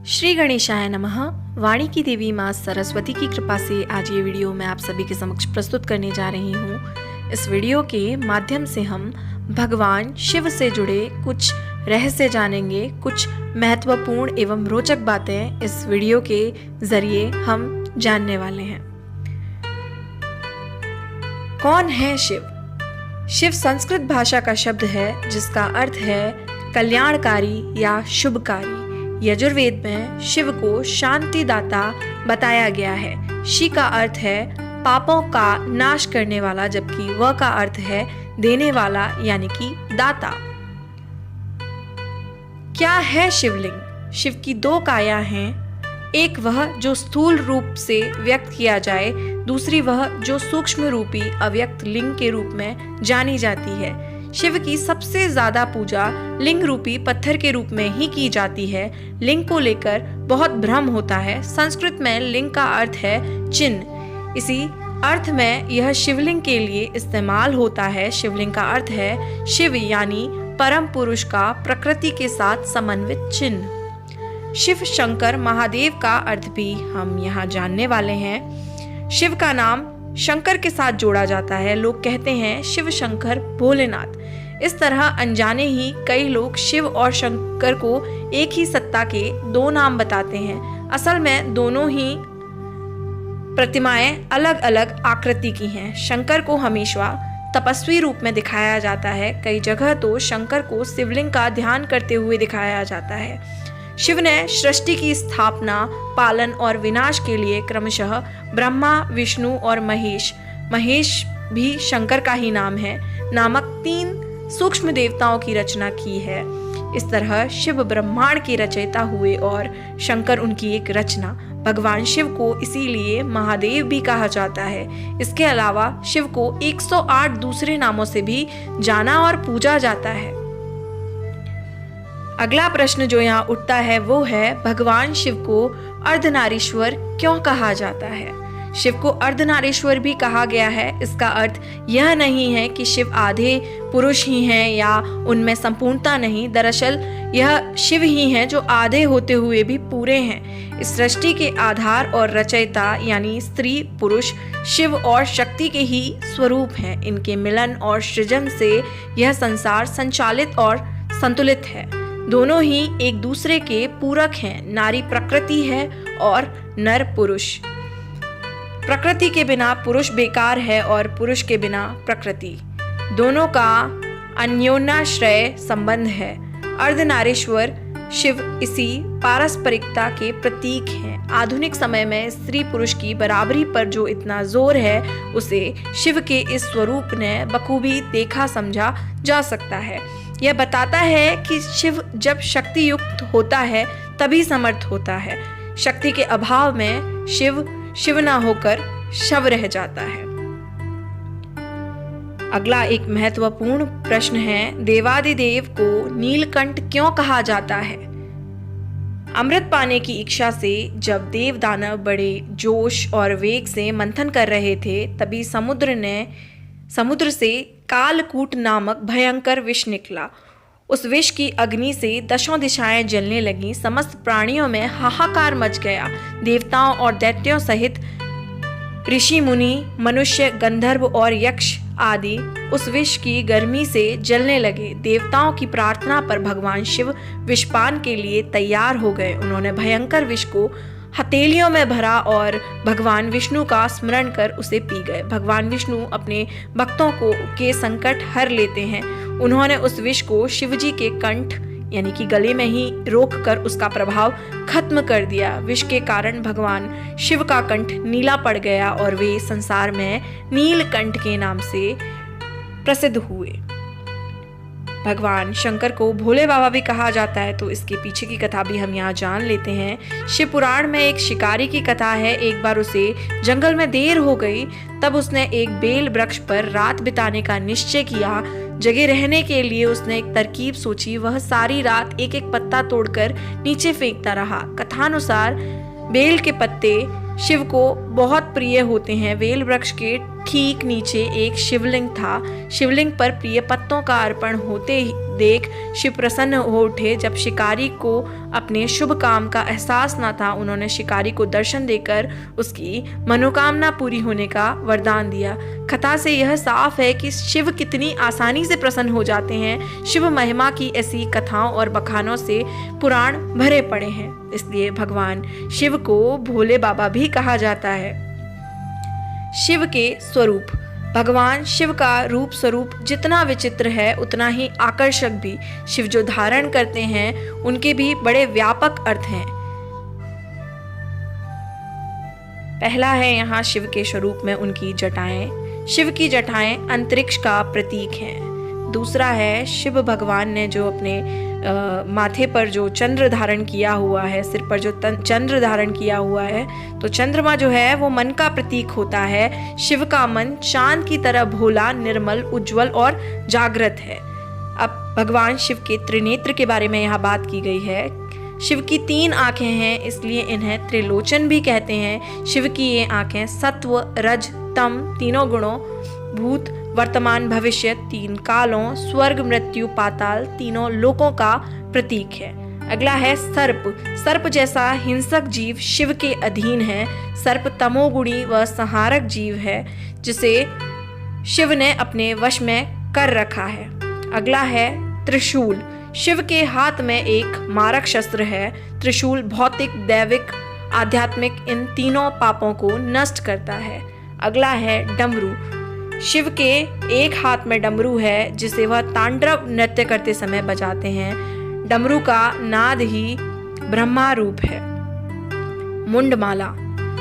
श्री गणेशाय नमः। वाणी की देवी माँ सरस्वती की कृपा से आज ये वीडियो मैं आप सभी के समक्ष प्रस्तुत करने जा रही हूँ। इस वीडियो के माध्यम से हम भगवान शिव से जुड़े कुछ रहस्य जानेंगे, कुछ महत्वपूर्ण एवं रोचक बातें इस वीडियो के जरिए हम जानने वाले हैं। कौन है शिव? शिव संस्कृत भाषा का शब्द है जिसका अर्थ है कल्याणकारी या शुभकारी। यजुर्वेद में शिव को शांतिदाता बताया गया है। शी का अर्थ है पापों का नाश करने वाला, जबकि व का अर्थ है देने वाला यानी कि दाता। क्या है शिवलिंग? शिव की दो काया हैं, एक वह जो स्थूल रूप से व्यक्त किया जाए, दूसरी वह जो सूक्ष्म रूपी अव्यक्त लिंग के रूप में जानी जाती है। शिव की सबसे ज्यादा पूजा लिंग रूपी पत्थर के रूप में ही की जाती है। लिंग को लेकर बहुत भ्रम होता है। संस्कृत में लिंग का अर्थ है चिन्ह, इसी अर्थ में यह शिवलिंग के लिए इस्तेमाल होता है। शिवलिंग का अर्थ है शिव यानी परम पुरुष का प्रकृति के साथ समन्वित चिन्ह। शिव शंकर महादेव का अर्थ भी हम यहाँ जानने वाले हैं। शिव का नाम शंकर के साथ जोड़ा जाता है। लोग कहते हैं शिव शंकर भोलेनाथ। इस तरह अनजाने ही कई लोग शिव और शंकर को एक ही सत्ता के दो नाम बताते हैं। असल में दोनों ही प्रतिमाएं अलग अलग आकृति की हैं। शंकर को हमेशा तपस्वी रूप में दिखाया जाता है। कई जगह तो शंकर को शिवलिंग का ध्यान करते हुए दिखाया जाता है। शिव ने सृष्टि की स्थापना, पालन और विनाश के लिए क्रमशः ब्रह्मा, विष्णु और महेश भी शंकर का ही नाम है, नामक 3 सूक्ष्म देवताओं की रचना की है। इस तरह शिव ब्रह्मांड के रचयिता हुए और शंकर उनकी एक रचना। भगवान शिव को इसीलिए महादेव भी कहा जाता है। इसके अलावा शिव को 108 दूसरे नामों से भी जाना और पूजा जाता है। अगला प्रश्न जो यहाँ उठता है वो है, भगवान शिव को अर्धनारीश्वर क्यों कहा जाता है? शिव को अर्धनारीश्वर भी कहा गया है। इसका अर्थ यह नहीं है कि शिव आधे पुरुष ही हैं या उनमें संपूर्णता नहीं। दरअसल यह शिव ही हैं जो आधे होते हुए भी पूरे हैं। इस सृष्टि के आधार और रचयिता यानी स्त्री पुरुष शिव और शक्ति के ही स्वरूप हैं। इनके मिलन और सृजन से यह संसार संचालित और संतुलित है। दोनों ही एक दूसरे के पूरक हैं। नारी प्रकृति है और नर पुरुष। प्रकृति के बिना पुरुष बेकार है और पुरुष के बिना प्रकृति। दोनों का अन्योन्याश्रय संबंध है। अर्धनारीश्वर शिव इसी पारस्परिकता के प्रतीक हैं। आधुनिक समय में स्त्री पुरुष की बराबरी पर जो इतना जोर है, उसे शिव के इस स्वरूप ने बखूबी देखा समझा जा सकता है। यह बताता है कि शिव जब शक्ति युक्त होता है तभी समर्थ होता है। शक्ति के अभाव में शिव शिव ना होकर शव रह जाता है। अगला एक महत्वपूर्ण प्रश्न है, देवादिदेव को नीलकंठ क्यों कहा जाता है? अमृत पाने की इच्छा से जब देव दानव बड़े जोश और वेग से मंथन कर रहे थे, तभी समुद्र से कालकूट नामक भयंकर विष निकला। उस विष की अग्नि से 10 दिशाएं जलने लगीं। समस्त प्राणियों में हाहाकार मच गया। देवताओं और दैत्यों सहित ऋषि मुनि, मनुष्य, गंधर्व और यक्ष आदि उस विष की गर्मी से जलने लगे। देवताओं की प्रार्थना पर भगवान शिव विषपान के लिए तैयार हो गए। उन्होंने भयंकर विष को हथेलियों में भरा और भगवान विष्णु का स्मरण कर उसे पी गए। भगवान विष्णु अपने भक्तों के संकट हर लेते हैं। उन्होंने उस विष को शिवजी के कंठ यानी कि गले में ही रोककर उसका प्रभाव खत्म कर दिया। विष के कारण भगवान शिव का कंठ नीला पड़ गया और वे संसार में नीलकंठ के नाम से प्रसिद्ध हुए। भगवान शंकर को भोले बाबा भी कहा जाता है, तो इसके पीछे की कथा भी हम यहाँ जान लेते हैं। शिव पुराण में एक शिकारी की कथा है। एक बार उसे जंगल में देर हो गई, तब उसने एक बेल वृक्ष पर रात बिताने का निश्चय किया। जगे रहने के लिए उसने एक तरकीब सोची। वह सारी रात एक एक पत्ता तोड़कर नीचे फेंकता रहा। कथानुसार बेल के पत्ते शिव को बहुत प्रिय होते हैं। बेल वृक्ष के ठीक नीचे एक शिवलिंग था। शिवलिंग पर प्रिय पत्तों का अर्पण होते देख शिव प्रसन्न हो उठे। जब शिकारी को अपने शुभ काम का एहसास न था, उन्होंने शिकारी को दर्शन देकर उसकी मनोकामना पूरी होने का वरदान दिया। कथा से यह साफ है कि शिव कितनी आसानी से प्रसन्न हो जाते हैं। शिव महिमा की ऐसी कथाओं और बखानों से पुराण भरे पड़े हैं, इसलिए भगवान शिव को भोले बाबा भी कहा जाता है। शिव के स्वरूप। भगवान शिव का रूप स्वरूप जितना विचित्र है उतना ही आकर्षक भी। शिव जो धारण करते हैं उनके भी बड़े व्यापक अर्थ हैं। पहला है यहाँ शिव के स्वरूप में उनकी जटाएं। शिव की जटाएं अंतरिक्ष का प्रतीक हैं। दूसरा है शिव भगवान ने जो अपने माथे पर जो चंद्र धारण किया हुआ है, सिर पर जो चंद्र धारण किया हुआ है, तो चंद्रमा जो है वो मन का प्रतीक होता है। शिव का मन चांद की तरह भोला, निर्मल, उज्जवल और जागृत है। अब भगवान शिव के त्रिनेत्र के बारे में यहाँ बात की गई है। शिव की 3 आंखें हैं, इसलिए इन्हें त्रिलोचन भी कहते हैं। शिव की ये आंखें सत्व, रज, तम तीनों गुणों, भूत, वर्तमान, भविष्य 3 कालों, स्वर्ग, मृत्यु, पाताल तीनों लोकों का प्रतीक है। अगला है सर्प। सर्प जैसा हिंसक जीव शिव के अधीन है। सर्प तमोगुणी व संहारक जीव है, जिसे शिव ने अपने वश में कर रखा है। अगला है त्रिशूल। शिव के हाथ में एक मारक शस्त्र है। त्रिशूल भौतिक, दैविक, आध्यात्मिक इन तीनों पापों को नष्ट करता है। अगला है डमरू। शिव के एक हाथ में डमरू है, जिसे वह तांडव नृत्य करते समय बजाते हैं। डमरू का नाद ही ब्रह्मा रूप है। मुंडमाला।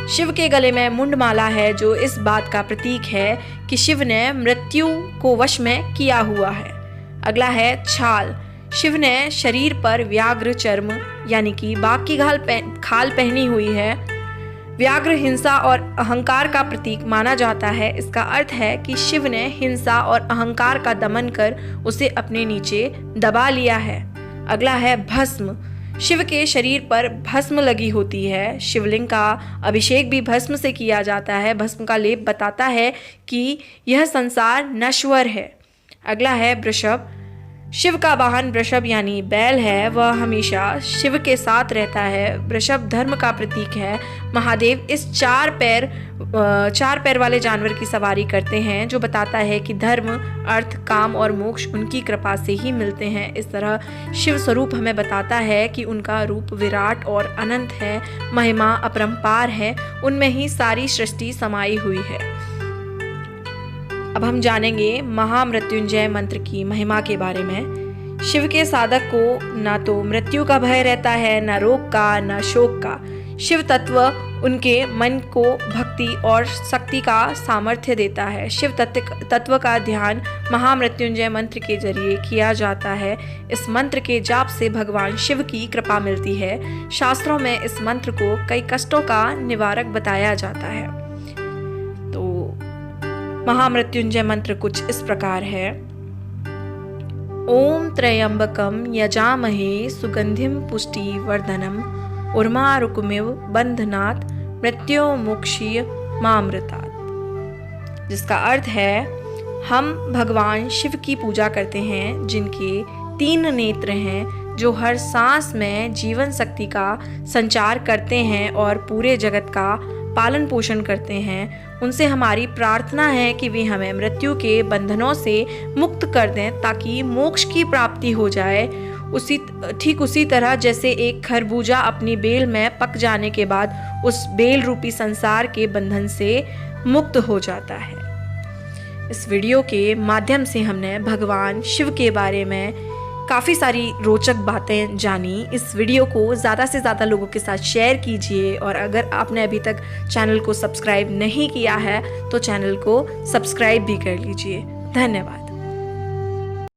शिव के गले में मुंडमाला है, जो इस बात का प्रतीक है कि शिव ने मृत्यु को वश में किया हुआ है। अगला है छाल। शिव ने शरीर पर व्याघ्र चर्म यानी कि बाघ की खाल पहनी हुई है। व्याघ्र हिंसा और अहंकार का प्रतीक माना जाता है। इसका अर्थ है कि शिव ने हिंसा और अहंकार का दमन कर उसे अपने नीचे दबा लिया है। अगला है भस्म। शिव के शरीर पर भस्म लगी होती है। शिवलिंग का अभिषेक भी भस्म से किया जाता है। भस्म का लेप बताता है कि यह संसार नश्वर है। अगला है वृषभ। शिव का वाहन वृषभ यानी बैल है। वह हमेशा शिव के साथ रहता है। वृषभ धर्म का प्रतीक है। महादेव इस 4 पैर वाले जानवर की सवारी करते हैं, जो बताता है कि धर्म, अर्थ, काम और मोक्ष उनकी कृपा से ही मिलते हैं। इस तरह शिव स्वरूप हमें बताता है कि उनका रूप विराट और अनंत है, महिमा अपरंपार है, उनमें ही सारी सृष्टि समाई हुई है। अब हम जानेंगे महामृत्युंजय मंत्र की महिमा के बारे में। शिव के साधक को ना तो मृत्यु का भय रहता है, ना रोग का, ना शोक का। शिव तत्व उनके मन को भक्ति और शक्ति का सामर्थ्य देता है। शिव तत्व का ध्यान महामृत्युंजय मंत्र के जरिए किया जाता है। इस मंत्र के जाप से भगवान शिव की कृपा मिलती है। शास्त्रों में इस मंत्र को कई कष्टों का निवारक बताया जाता है। महामृत्युंजय मंत्र कुछ इस प्रकार है। ओम त्र्यंबकम यजामहे सुगंधिम पुष्टि वर्धनम उर्मारुकमिव बंधनात् मृत्योर्मुक्षीय मामृतात्। जिसका अर्थ है, हम भगवान शिव की पूजा करते हैं, जिनके 3 नेत्र हैं, जो हर सांस में जीवन शक्ति का संचार करते हैं और पूरे जगत का पालन पोषण करते हैं। उनसे हमारी प्रार्थना है कि वे हमें मृत्यु के बंधनों से मुक्त कर दें, ताकि मोक्ष की प्राप्ति हो जाए। ठीक उसी तरह जैसे एक खरबूजा अपनी बेल में पक जाने के बाद उस बेल रूपी संसार के बंधन से मुक्त हो जाता है। इस वीडियो के माध्यम से हमने भगवान शिव के बारे में काफ़ी सारी रोचक बातें जानी। इस वीडियो को ज़्यादा से ज़्यादा लोगों के साथ शेयर कीजिए, और अगर आपने अभी तक चैनल को सब्सक्राइब नहीं किया है तो चैनल को सब्सक्राइब भी कर लीजिए। धन्यवाद।